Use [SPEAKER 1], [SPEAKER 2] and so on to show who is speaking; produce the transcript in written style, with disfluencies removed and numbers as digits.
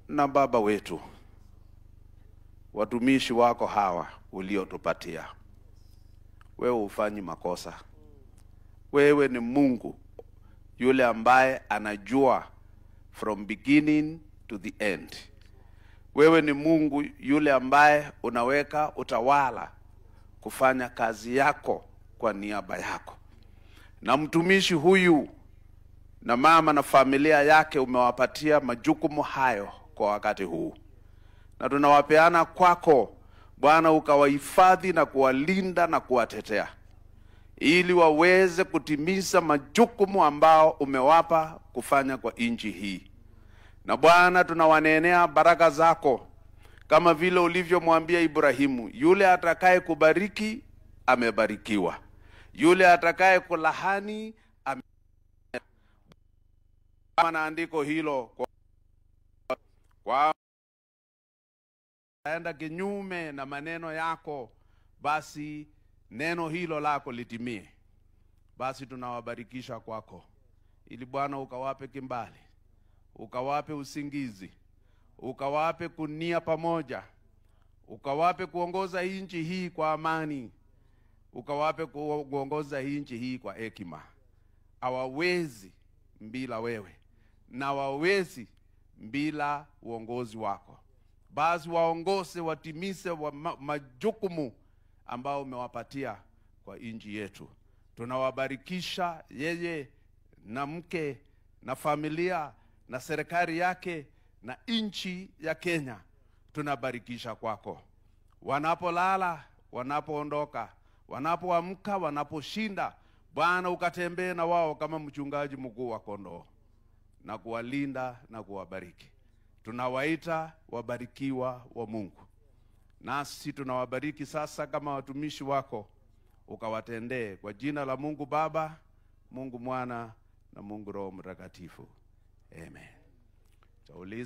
[SPEAKER 1] na Baba wetu, watumishi wako hawa uliotupatia, wewe hufanyi makosa. Wewe ni Mungu yule ambaye anajua from beginning to the end. Wewe ni Mungu yule ambaye unaweka utawala kufanya kazi yako kwa niaba yako. Na mtumishi huyu na mama na familia yake umewapatia majukumu hayo kwa wakati huu. Na tunawapeana kwako Bwana, ukawahifadhi na kuwalinda na kuwatetea, ili waweze kutimiza majukumu ambao umewapa kufanya kwa nchi hii. Na Bwana, tunawanenea baraka zako kama vile ulivyomwambia Ibrahimu, yule atakaye kubariki amebarikiwa, yule atakaye kulahani andiko hilo kwa enda kinyume na maneno yako, basi neno hilo lako litimie. Basi tunawabarikisha kwako, ili Bwana ukawape kimbali, ukawape usingizi, ukawape kunia pamoja, ukawape kuongoza nchi hii kwa amani, ukawape kuongoza nchi hii kwa hekima. Hawawezi bila wewe, na wawezi bila uongozi wako. Basi waongoze, watimise majukumu ambao umewapatia kwa nchi yetu. Tunawabarikisha yeye na mke na familia na serikali yake na nchi ya Kenya. Tunabarikisha kwako. Wanapolala, wanapoondoka, wanapoamka, wanaposhinda, Bwana ukatembee na wao kama mchungaji mkuu wa kondoo, na kuwalinda na kuwabariki. Tunawaita wabarikiwa wa Mungu. Nasi tunawabariki sasa kama watumishi wako, ukawatendee kwa jina la Mungu Baba, Mungu Mwana na Mungu Roho Mtakatifu. Amen. Tauliza